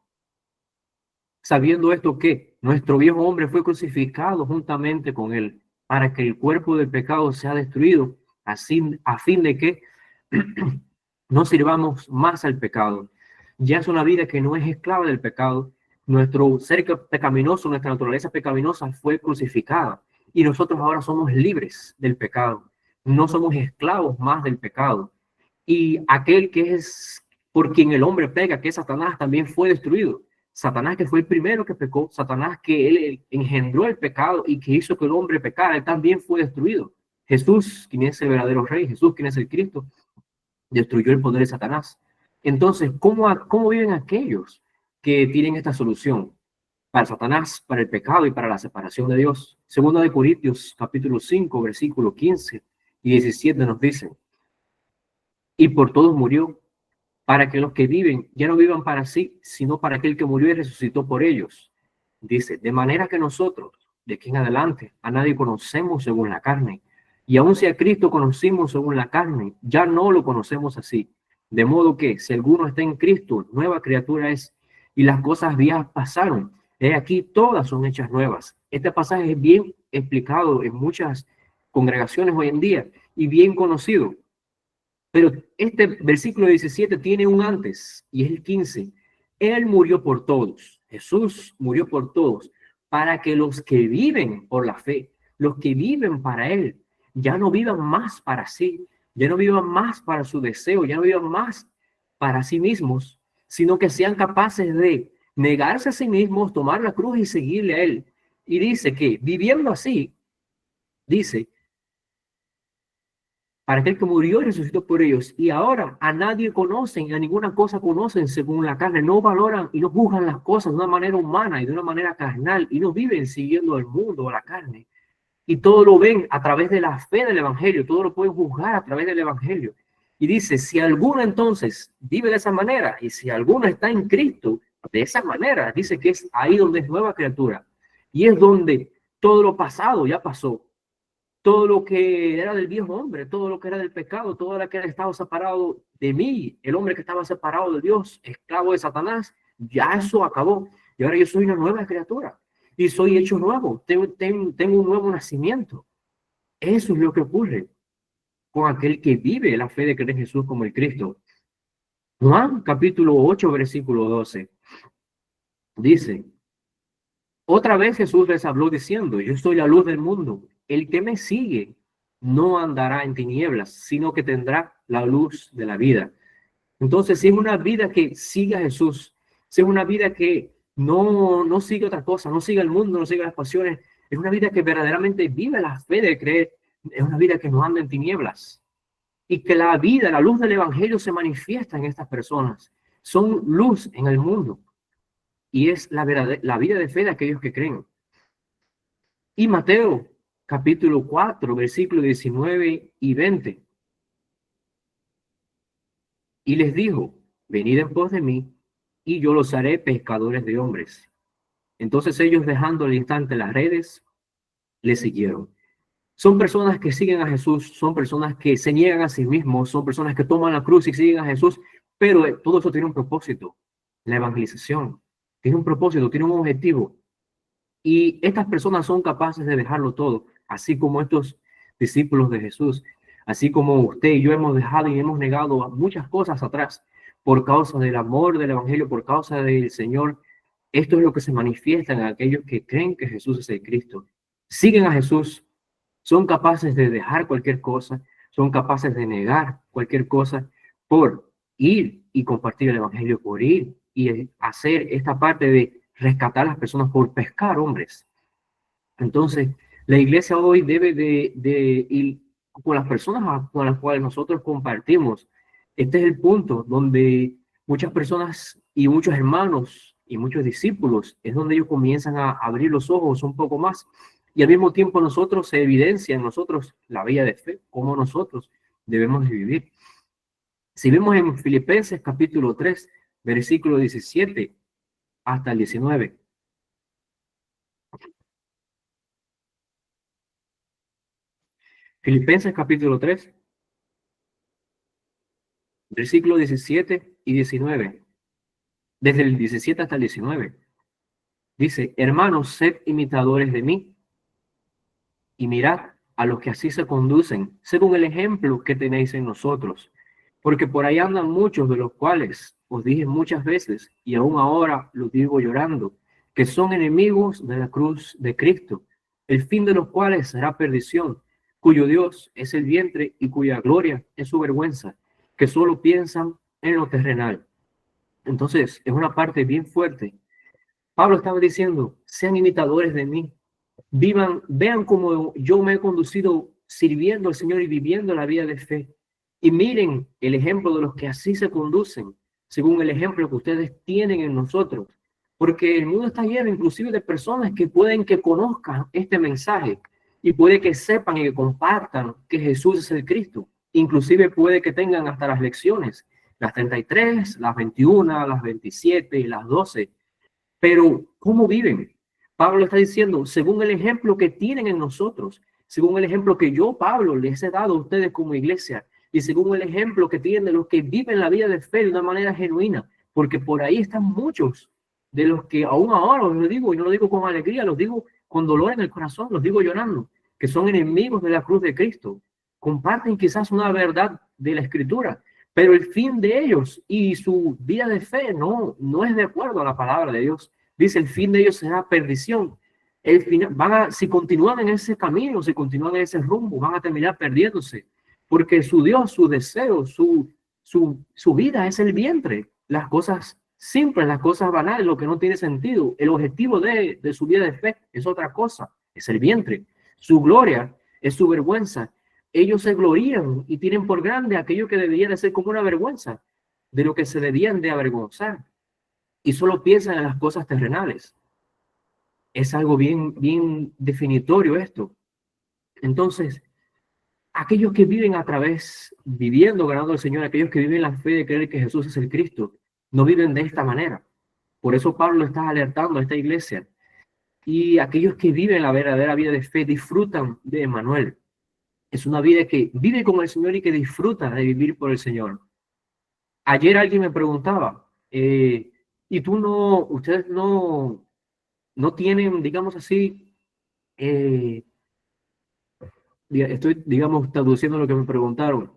Sabiendo esto que nuestro viejo hombre fue crucificado juntamente con él, para que el cuerpo del pecado sea destruido, así, a fin de que no sirvamos más al pecado. Ya es una vida que no es esclava del pecado. Nuestro ser pecaminoso, nuestra naturaleza pecaminosa fue crucificada y nosotros ahora somos libres del pecado. No somos esclavos más del pecado. Y aquel que es por quien el hombre pega, que es Satanás, también fue destruido. Satanás, que fue el primero que pecó, Satanás, que él engendró el pecado y que hizo que el hombre pecara, él también fue destruido. Jesús, quien es el verdadero rey, Jesús, quien es el Cristo, destruyó el poder de Satanás. Entonces, ¿cómo viven aquellos que tienen esta solución? Para Satanás, para el pecado y para la separación de Dios. Segunda de Corintios, capítulo 5, versículo 15 y 17 nos dice, y por todos murió, para que los que viven ya no vivan para sí, sino para aquel que murió y resucitó por ellos. Dice, de manera que nosotros, de aquí en adelante, a nadie conocemos según la carne. Y aun si a Cristo conocimos según la carne, ya no lo conocemos así. De modo que, si alguno está en Cristo, nueva criatura es, y las cosas viejas pasaron. He aquí, todas son hechas nuevas. Este pasaje es bien explicado en muchas congregaciones hoy en día y bien conocido. Pero este versículo 17 tiene un antes, y es el 15. Él murió por todos. Jesús murió por todos, para que los que viven por la fe, los que viven para Él, ya no vivan más para sí, ya no vivan más para su deseo, ya no vivan más para sí mismos, sino que sean capaces de negarse a sí mismos, tomar la cruz y seguirle a Él. Y dice que viviendo así, dice, para aquel que murió y resucitó por ellos, y ahora a nadie conocen, a ninguna cosa conocen según la carne, no valoran y no juzgan las cosas de una manera humana y de una manera carnal, y no viven siguiendo el mundo o la carne, y todo lo ven a través de la fe del evangelio, todo lo pueden juzgar a través del evangelio. Y dice, si alguno entonces vive de esa manera, y si alguno está en Cristo de esa manera, dice que es ahí donde es nueva criatura, y es donde todo lo pasado ya pasó. Todo lo que era del viejo hombre, todo lo que era del pecado, todo lo que estaba separado de mí, el hombre que estaba separado de Dios, esclavo de Satanás, ya eso acabó. Y ahora yo soy una nueva criatura y soy hecho nuevo, tengo un nuevo nacimiento. Eso es lo que ocurre con aquel que vive la fe de creer en Jesús como el Cristo. Juan capítulo 8, versículo 12, dice, otra vez Jesús les habló diciendo, yo soy la luz del mundo. El que me sigue no andará en tinieblas, sino que tendrá la luz de la vida. Entonces, si es una vida que sigue a Jesús, si es una vida que no sigue otra cosa, no sigue el mundo, no sigue las pasiones, es una vida que verdaderamente vive la fe de creer, es una vida que no anda en tinieblas. Y que la vida, la luz del evangelio se manifiesta en estas personas. Son luz en el mundo. Y es la vida de fe de aquellos que creen. Y Mateo capítulo 4, versículos 19 y 20. Y les dijo, venid en pos de mí, y yo los haré pescadores de hombres. Entonces ellos, dejando al instante las redes, le siguieron. Son personas que siguen a Jesús, son personas que se niegan a sí mismos, son personas que toman la cruz y siguen a Jesús, pero todo eso tiene un propósito. La evangelización tiene un propósito, tiene un objetivo. Y estas personas son capaces de dejarlo todo, así como estos discípulos de Jesús, así como usted y yo hemos dejado y hemos negado muchas cosas atrás por causa del amor del evangelio, por causa del Señor. Esto es lo que se manifiesta en aquellos que creen que Jesús es el Cristo. Siguen a Jesús, son capaces de dejar cualquier cosa, son capaces de negar cualquier cosa por ir y compartir el evangelio, por ir y hacer esta parte de rescatar a las personas, por pescar hombres. Entonces, la iglesia hoy debe de ir con las personas con las cuales nosotros compartimos. Este es el punto donde muchas personas y muchos hermanos y muchos discípulos es donde ellos comienzan a abrir los ojos un poco más. Y al mismo tiempo nosotros se evidencia en nosotros la vida de fe, cómo nosotros debemos de vivir. Si vemos en Filipenses capítulo 3, versículo 17 hasta el 19. Filipenses capítulo 3, versículo 17 y 19. Desde el 17 hasta el 19. Dice, hermanos, sed imitadores de mí y mirad a los que así se conducen, según el ejemplo que tenéis en nosotros. Porque por ahí andan muchos, de los cuales os dije muchas veces, y aún ahora los digo llorando, que son enemigos de la cruz de Cristo, el fin de los cuales será perdición, cuyo Dios es el vientre y cuya gloria es su vergüenza, que solo piensan en lo terrenal. Entonces, es una parte bien fuerte. Pablo estaba diciendo, sean imitadores de mí, vivan, vean cómo yo me he conducido sirviendo al Señor y viviendo la vida de fe. Y miren el ejemplo de los que así se conducen, según el ejemplo que ustedes tienen en nosotros. Porque el mundo está lleno inclusive de personas que pueden que conozcan este mensaje y puede que sepan y que compartan que Jesús es el Cristo. Inclusive puede que tengan hasta las lecciones, las 33, las 21, las 27 y las 12. Pero ¿cómo viven? Pablo está diciendo, según el ejemplo que tienen en nosotros, según el ejemplo que yo, Pablo, les he dado a ustedes como iglesia, y según el ejemplo que tienen de los que viven la vida de fe de una manera genuina, porque por ahí están muchos de los que aún ahora os lo digo, y no lo digo con alegría, los digo con dolor en el corazón, los digo llorando, que son enemigos de la cruz de Cristo. Comparten quizás una verdad de la Escritura, pero el fin de ellos y su vida de fe no es de acuerdo a la palabra de Dios. Dice, el fin de ellos será perdición. El final, si continúan en ese camino, si continúan en ese rumbo, van a terminar perdiéndose, porque su Dios, su deseo, su vida es el vientre, las cosas simples, las cosas banales, lo que no tiene sentido. El objetivo de su vida de fe es otra cosa, es el vientre. Su gloria es su vergüenza. Ellos se glorían y tienen por grande aquello que debería de ser como una vergüenza, de lo que se debían de avergonzar, y solo piensan en las cosas terrenales. Es algo bien definitorio esto. Entonces, aquellos que viven viviendo, ganando al Señor, aquellos que viven la fe de creer que Jesús es el Cristo, no viven de esta manera. Por eso Pablo está alertando a esta iglesia. Y aquellos que viven la verdadera vida de fe disfrutan de Emmanuel. Es una vida que vive con el Señor y que disfruta de vivir por el Señor. Ayer alguien me preguntaba, ¿y ustedes no tienen, digamos así, estoy, digamos, traduciendo lo que me preguntaron,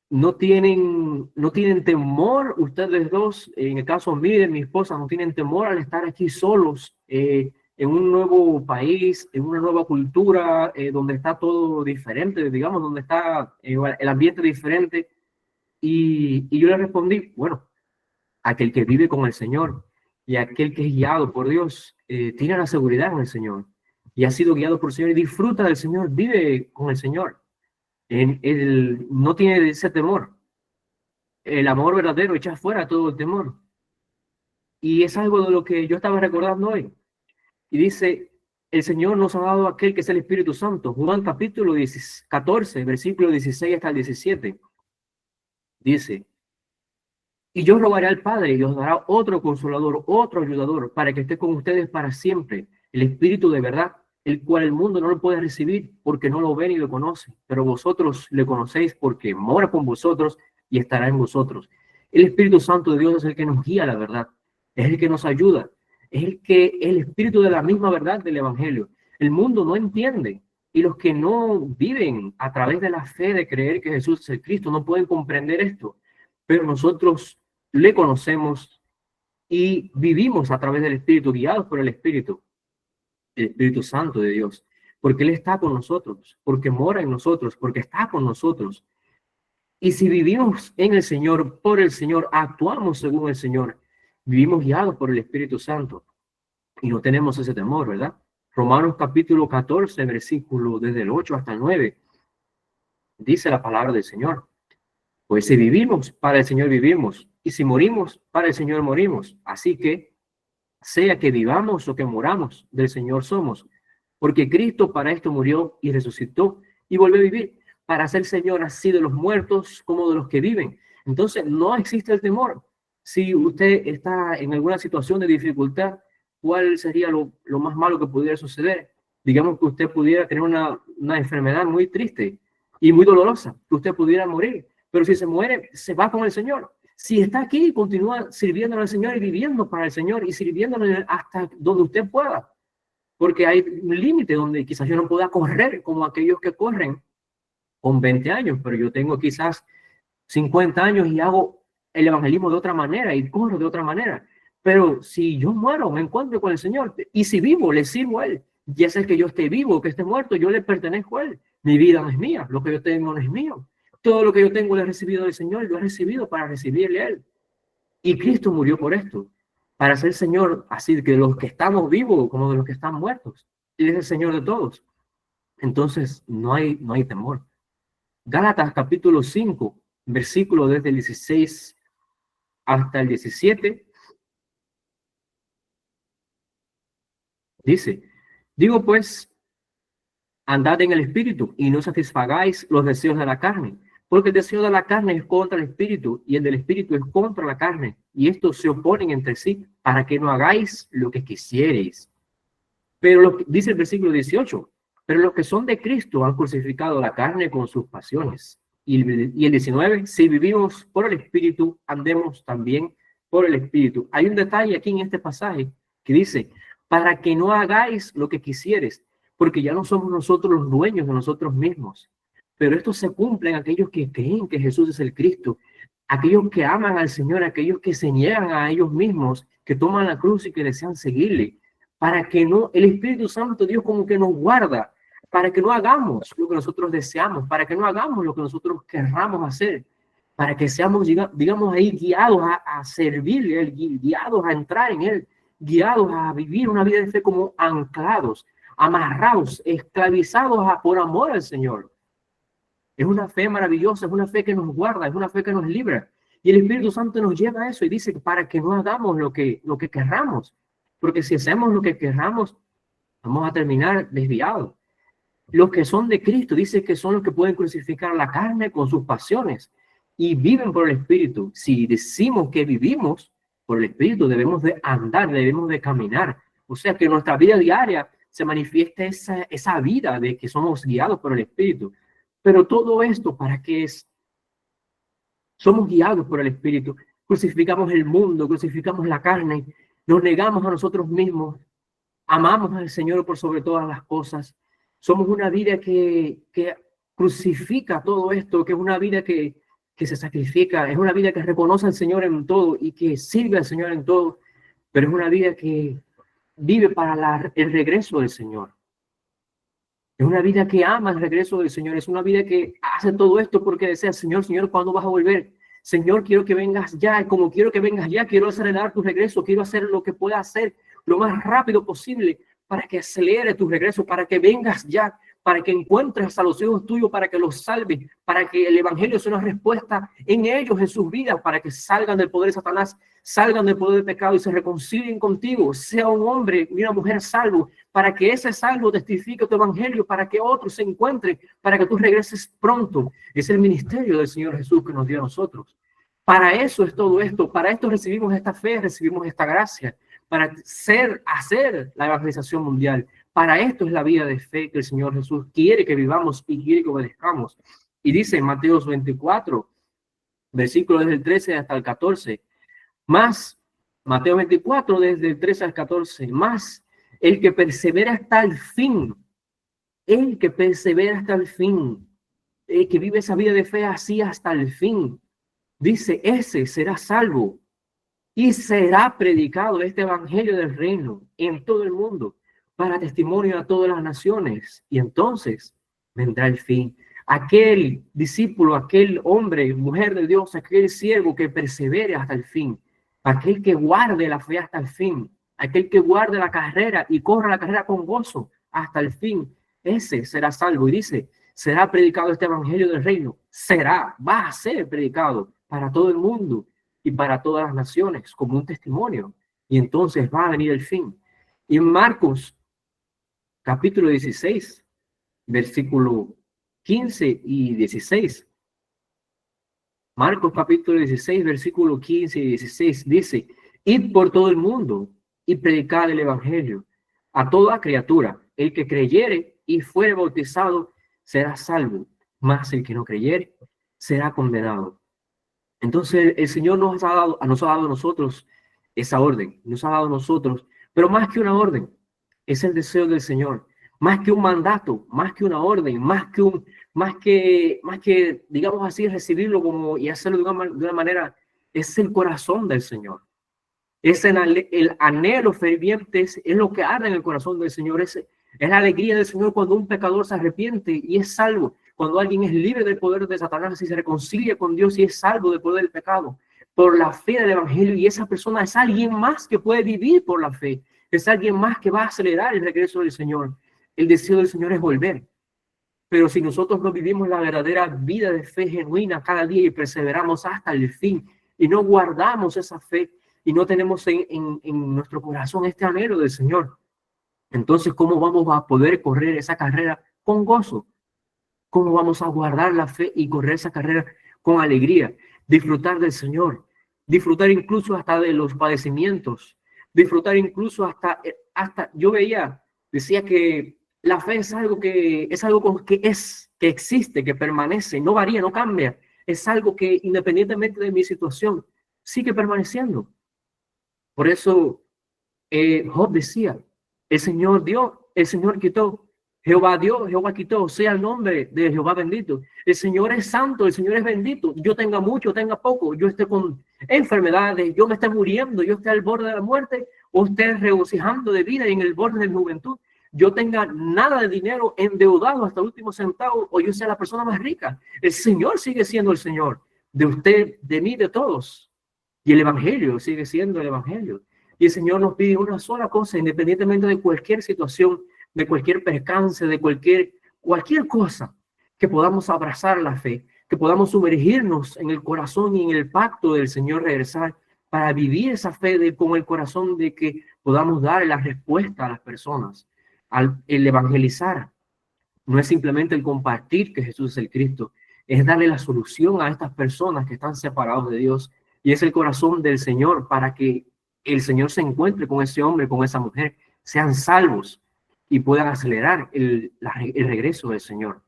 no tienen temor ustedes dos, en el caso mío y de mi esposa, no tienen temor al estar aquí solos, en un nuevo país, en una nueva cultura, donde está todo diferente, digamos, donde está el ambiente diferente? Y yo le respondí, bueno, aquel que vive con el Señor y aquel que es guiado por Dios, tiene la seguridad en el Señor y ha sido guiado por el Señor y disfruta del Señor, vive con el Señor. No tiene ese temor. El amor verdadero echa fuera todo el temor. Y es algo de lo que yo estaba recordando hoy. Y dice, el Señor nos ha dado aquel que es el Espíritu Santo. Juan capítulo 14, versículo 16 hasta el 17. Dice, y yo rogaré al Padre y os dará otro consolador, otro ayudador, para que esté con ustedes para siempre, el Espíritu de verdad, el cual el mundo no lo puede recibir porque no lo ve ni lo conoce, pero vosotros le conocéis porque mora con vosotros y estará en vosotros. El Espíritu Santo de Dios es el que nos guía a la verdad, es el que nos ayuda, es el Espíritu de la misma verdad del Evangelio. El mundo no entiende, y los que no viven a través de la fe de creer que Jesús es el Cristo no pueden comprender esto, pero nosotros le conocemos y vivimos a través del Espíritu, guiados por el Espíritu Santo de Dios, porque Él está con nosotros, porque mora en nosotros, porque está con nosotros. Y si vivimos en el Señor, por el Señor, actuamos según el Señor, vivimos guiados por el Espíritu Santo y no tenemos ese temor, ¿verdad? Romanos capítulo 14, versículo desde el 8 hasta el 9, dice la palabra del Señor. Pues si vivimos, para el Señor vivimos, y si morimos, para el Señor morimos. Así que, sea que vivamos o que moramos, del Señor somos. Porque Cristo para esto murió y resucitó y volvió a vivir, para ser Señor así de los muertos como de los que viven. Entonces, no existe el temor. Si usted está en alguna situación de dificultad, ¿cuál sería lo más malo que pudiera suceder? Digamos que usted pudiera tener una enfermedad muy triste y muy dolorosa, que usted pudiera morir. Pero si se muere, se va con el Señor. Si está aquí, continúa sirviéndole al Señor y viviendo para el Señor y sirviéndole hasta donde usted pueda. Porque hay un límite donde quizás yo no pueda correr como aquellos que corren con 20 años, pero yo tengo quizás 50 años y hago el evangelismo de otra manera y corro de otra manera. Pero si yo muero, me encuentro con el Señor. Y si vivo, le sirvo a Él. Ya sea que yo esté vivo o que esté muerto, yo le pertenezco a Él. Mi vida no es mía, lo que yo tengo no es mío. Todo lo que yo tengo lo he recibido del Señor, lo he recibido para recibirle a Él. Y Cristo murió por esto, para ser Señor, así de los que estamos vivos como de los que están muertos. Él es el Señor de todos. Entonces, no hay temor. Gálatas capítulo 5, versículo desde el 16 hasta el 17, dice, digo pues, andad en el Espíritu y no satisfagáis los deseos de la carne, Porque el deseo de la carne es contra el espíritu y el del espíritu es contra la carne. Y estos se oponen entre sí para que no hagáis lo que quisierais. Pero dice el versículo 18, pero los que son de Cristo han crucificado la carne con sus pasiones. Y el 19, si vivimos por el espíritu, andemos también por el espíritu. Hay un detalle aquí en este pasaje que dice, para que no hagáis lo que quisieres, porque ya no somos nosotros los dueños de nosotros mismos. Pero esto se cumple en aquellos que creen que Jesús es el Cristo, aquellos que aman al Señor, aquellos que se niegan a ellos mismos, que toman la cruz y que desean seguirle, para que no, el Espíritu Santo, Dios como que nos guarda, para que no hagamos lo que nosotros deseamos, para que no hagamos lo que nosotros querramos hacer, para que seamos, digamos ahí, guiados a servirle, guiados a entrar en Él, guiados a vivir una vida de fe como anclados, amarrados, esclavizados por amor al Señor. Es una fe maravillosa, es una fe que nos guarda, es una fe que nos libra. Y el Espíritu Santo nos lleva a eso y dice para que no hagamos lo que querramos. Porque si hacemos lo que querramos, vamos a terminar desviados. Los que son de Cristo, dice que son los que pueden crucificar la carne con sus pasiones y viven por el Espíritu. Si decimos que vivimos por el Espíritu, debemos de andar, debemos de caminar. O sea, que en nuestra vida diaria se manifieste esa vida de que somos guiados por el Espíritu. Pero todo esto, ¿para qué es? Somos guiados por el Espíritu. Crucificamos el mundo, crucificamos la carne, nos negamos a nosotros mismos, amamos al Señor por sobre todas las cosas. Somos una vida que crucifica todo esto, que es una vida que se sacrifica, es una vida que reconoce al Señor en todo y que sirve al Señor en todo, pero es una vida que vive para el regreso del Señor. Es una vida que ama el regreso del Señor. Es una vida que hace todo esto porque desea, Señor, ¿cuándo vas a volver? Señor, quiero que vengas ya. Y como quiero que vengas ya, quiero acelerar tu regreso. Quiero hacer lo que pueda hacer lo más rápido posible para que acelere tu regreso, para que vengas ya, para que encuentres a los hijos tuyos, para que los salves, para que el evangelio sea una respuesta en ellos, en sus vidas, para que salgan del poder de Satanás, salgan del poder del pecado y se reconcilien contigo, sea un hombre y una mujer salvo, para que ese salvo testifique tu evangelio, para que otros se encuentren, para que tú regreses pronto. Es el ministerio del Señor Jesús que nos dio a nosotros. Para eso es todo esto, para esto recibimos esta fe, recibimos esta gracia, para hacer la evangelización mundial. Para esto es la vida de fe que el Señor Jesús quiere que vivamos y quiere que obedezcamos. Y dice en Mateo 24, versículos desde el 13 hasta el 14, más, Mateo 24, desde el 13 al 14, más el que persevera hasta el fin, el que persevera hasta el fin, el que vive esa vida de fe así hasta el fin, dice, ese será salvo y será predicado este evangelio del reino en todo el mundo para testimonio a todas las naciones. Y entonces vendrá el fin. Aquel discípulo, aquel hombre, mujer de Dios, aquel siervo que persevere hasta el fin, aquel que guarde la fe hasta el fin, aquel que guarde la carrera y corra la carrera con gozo hasta el fin, ese será salvo. Y dice, será predicado este evangelio del reino, va a ser predicado para todo el mundo y para todas las naciones como un testimonio. Y entonces va a venir el fin. Y en Marcos, capítulo 16, versículo 15 y 16. Marcos capítulo 16, versículo 15 y 16 dice, id por todo el mundo y predicad el evangelio a toda criatura. El que creyere y fuere bautizado será salvo, mas el que no creyere será condenado. Entonces el Señor nos ha dado a nosotros esa orden, nos ha dado a nosotros, pero más que una orden, es el deseo del Señor, más que un mandato, más que una orden, más que digamos así, recibirlo como y hacerlo de una manera, es el corazón del Señor. Es el anhelo ferviente, es lo que arde en el corazón del Señor, es la alegría del Señor cuando un pecador se arrepiente y es salvo, cuando alguien es libre del poder de Satanás y se reconcilia con Dios y es salvo del poder del pecado, por la fe del evangelio, y esa persona es alguien más que puede vivir por la fe, es alguien más que va a acelerar el regreso del Señor. El deseo del Señor es volver, pero si nosotros no vivimos la verdadera vida de fe genuina cada día y perseveramos hasta el fin y no guardamos esa fe y no tenemos en nuestro corazón este anhelo del Señor, entonces ¿cómo vamos a poder correr esa carrera con gozo? cómo vamos a guardar la fe y correr esa carrera con alegría, disfrutar del Señor, disfrutar incluso hasta de los padecimientos, disfrutar incluso hasta yo decía que la fe es algo que existe, que permanece, no varía, no cambia. Es algo que independientemente de mi situación, sigue permaneciendo. Por eso Job decía, el Señor dio, el Señor quitó, Jehová dio, Jehová quitó, sea el nombre de Jehová bendito. El Señor es santo, el Señor es bendito. Yo tenga mucho, tenga poco, yo esté con enfermedades, yo me esté muriendo, yo esté al borde de la muerte, o esté regocijando de vida y en el borde de mi juventud. Yo tenga nada de dinero, endeudado hasta el último centavo, o yo sea la persona más rica. El Señor sigue siendo el Señor de usted, de mí, de todos. Y el Evangelio sigue siendo el Evangelio. Y el Señor nos pide una sola cosa, independientemente de cualquier situación, de cualquier percance, de cualquier cosa, que podamos abrazar la fe, que podamos sumergirnos en el corazón y en el pacto del Señor regresar, para vivir esa fe con el corazón de que podamos dar la respuesta a las personas. El evangelizar no es simplemente el compartir que Jesús es el Cristo, es darle la solución a estas personas que están separados de Dios, y es el corazón del Señor para que el Señor se encuentre con ese hombre, con esa mujer, sean salvos y puedan acelerar el regreso del Señor.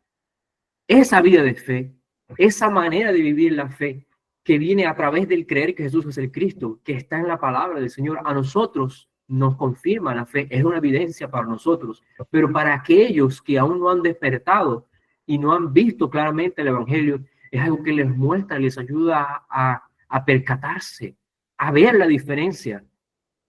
Esa vida de fe, esa manera de vivir la fe que viene a través del creer que Jesús es el Cristo, que está en la palabra del Señor, a nosotros nos confirma la fe, es una evidencia para nosotros, pero para aquellos que aún no han despertado y no han visto claramente el Evangelio, es algo que les muestra, les ayuda a percatarse, a ver la diferencia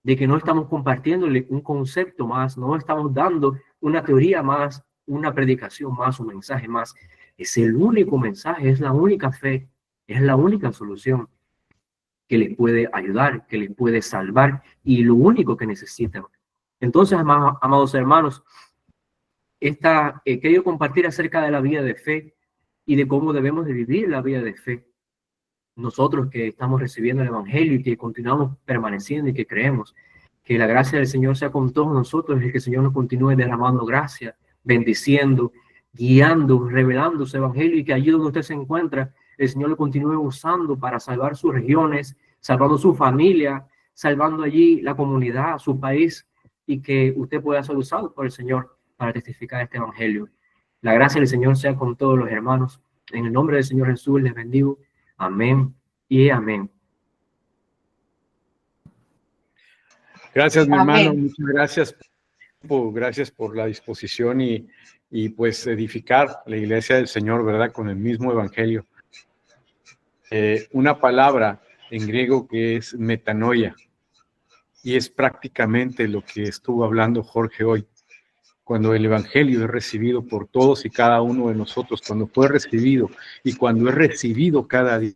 de que no estamos compartiéndole un concepto más, no estamos dando una teoría más, una predicación más, un mensaje más. Es el único mensaje, es la única fe, es la única solución que les puede ayudar, que les puede salvar y lo único que necesitan. Entonces, amados hermanos, querido compartir acerca de la vida de fe y de cómo debemos de vivir la vida de fe. Nosotros que estamos recibiendo el Evangelio y que continuamos permaneciendo y que creemos, que la gracia del Señor sea con todos nosotros y que el Señor nos continúe derramando gracia, bendiciendo, guiando, revelando su Evangelio, y que allí donde usted se encuentra, el Señor lo continúe usando para salvar sus regiones, salvando su familia, salvando allí la comunidad, su país, y que usted pueda ser usado por el Señor para testificar este Evangelio. La gracia del Señor sea con todos los hermanos. En el nombre del Señor Jesús les bendigo. Amén y amén. Gracias, mi hermano. Muchas gracias. Gracias por la disposición y pues edificar la iglesia del Señor, ¿verdad? Con el mismo evangelio. Una palabra en griego que es metanoia, y es prácticamente lo que estuvo hablando Jorge hoy. Cuando el evangelio es recibido por todos y cada uno de nosotros, cuando fue recibido y cuando es recibido cada día,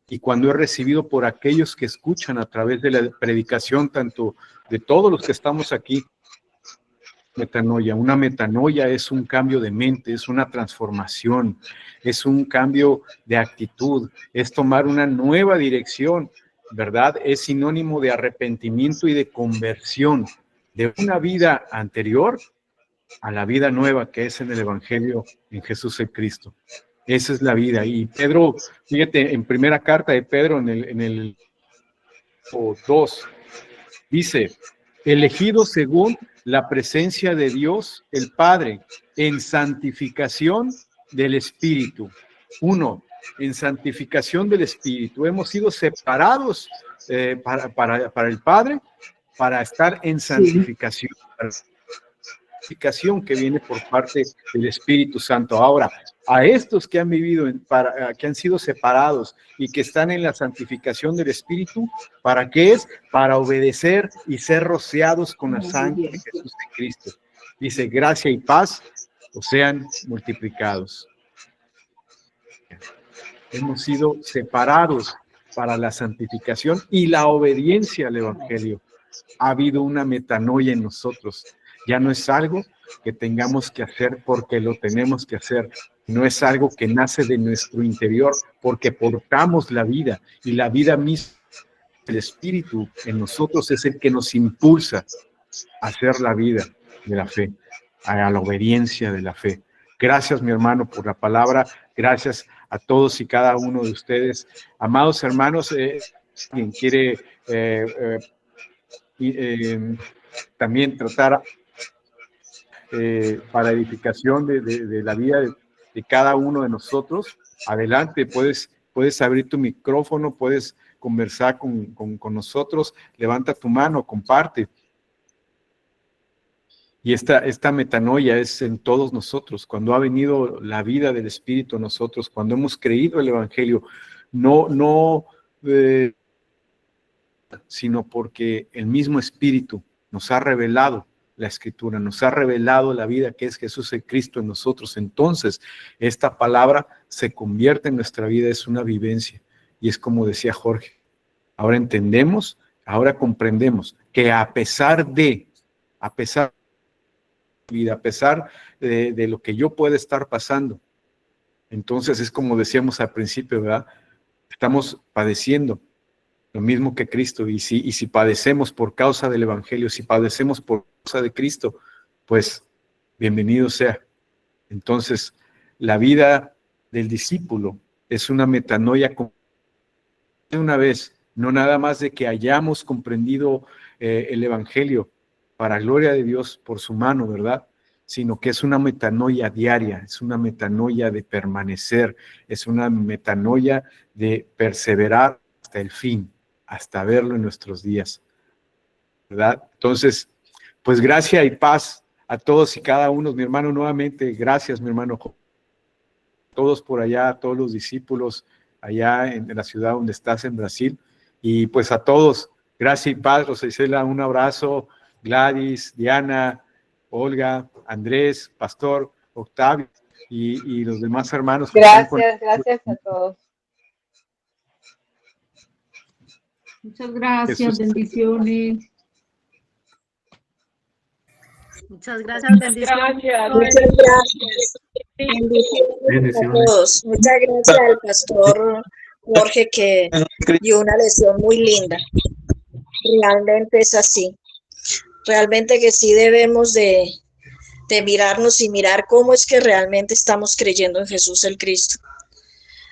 y cuando es recibido por aquellos que escuchan a través de la predicación, tanto de todos los que estamos aquí. Metanoia. Una metanoia es un cambio de mente, es una transformación, es un cambio de actitud, es tomar una nueva dirección, ¿verdad? Es sinónimo de arrepentimiento y de conversión de una vida anterior a la vida nueva que es en el Evangelio en Jesús el Cristo. Esa es la vida. Y Pedro, fíjate, en primera carta de Pedro, en el 2, dice, elegido según la presencia de Dios, el Padre, en santificación del Espíritu. 1, en santificación del Espíritu. Hemos sido separados para el Padre, para estar en santificación. Santificación que viene por parte del Espíritu Santo. Ahora, a estos que han vivido, que han sido separados y que están en la santificación del Espíritu, ¿para qué es? Para obedecer y ser rociados con la sangre de Jesús de Cristo. Dice, gracia y paz os sean multiplicados. Hemos sido separados para la santificación y la obediencia al Evangelio. Ha habido una metanoia en nosotros. Ya no es algo que tengamos que hacer porque lo tenemos que hacer. No es algo que nace de nuestro interior porque portamos la vida, y la vida misma, el Espíritu en nosotros es el que nos impulsa a hacer la vida de la fe, a la obediencia de la fe. Gracias, mi hermano, por la palabra. Gracias a todos y cada uno de ustedes. Amados hermanos, quien quiere también tratar para edificación de la vida de cada uno de nosotros, adelante, puedes abrir tu micrófono, puedes conversar con nosotros, levanta tu mano, comparte. Y esta metanoia es en todos nosotros, cuando ha venido la vida del Espíritu en nosotros, cuando hemos creído el Evangelio, no sino porque el mismo Espíritu nos ha revelado la Escritura, nos ha revelado la vida que es Jesús el Cristo en nosotros. Entonces, esta palabra se convierte en nuestra vida, es una vivencia. Y es como decía Jorge, ahora entendemos, ahora comprendemos que a pesar de lo que yo pueda estar pasando, entonces es como decíamos al principio, ¿verdad? Estamos padeciendo lo mismo que Cristo, y si padecemos por causa del Evangelio, si padecemos por causa de Cristo, pues bienvenido sea. Entonces, la vida del discípulo es una metanoia de una vez, no nada más de que hayamos comprendido el Evangelio para gloria de Dios por su mano, ¿verdad? Sino que es una metanoia diaria, es una metanoia de permanecer, es una metanoia de perseverar hasta el fin, hasta verlo en nuestros días, ¿verdad? Entonces, pues gracia y paz a todos y cada uno, mi hermano, nuevamente, gracias, mi hermano, todos por allá, todos los discípulos allá en la ciudad donde estás, en Brasil, y pues a todos, gracia y paz. Rosa Isela, un abrazo, Gladys, Diana, Olga, Andrés, Pastor, Octavio y los demás hermanos. Gracias a todos. Muchas gracias, Jesús. bendiciones. Muchas gracias, bendiciones. Muchas gracias. Bendiciones a todos. Muchas gracias al pastor Jorge, que dio una lección muy linda. Realmente es así. Realmente que sí debemos de mirarnos y mirar cómo es que realmente estamos creyendo en Jesús el Cristo.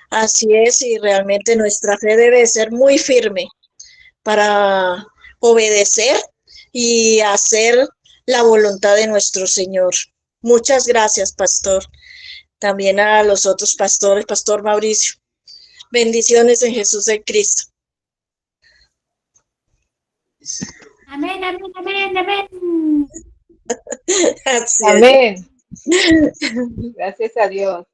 Así es, y realmente nuestra fe debe ser muy firme para obedecer y hacer la voluntad de nuestro Señor. Muchas gracias, pastor. También a los otros pastores, Pastor Mauricio. Bendiciones en Jesús el Cristo. Amén, amén, amén, amén. Amén. Gracias a Dios.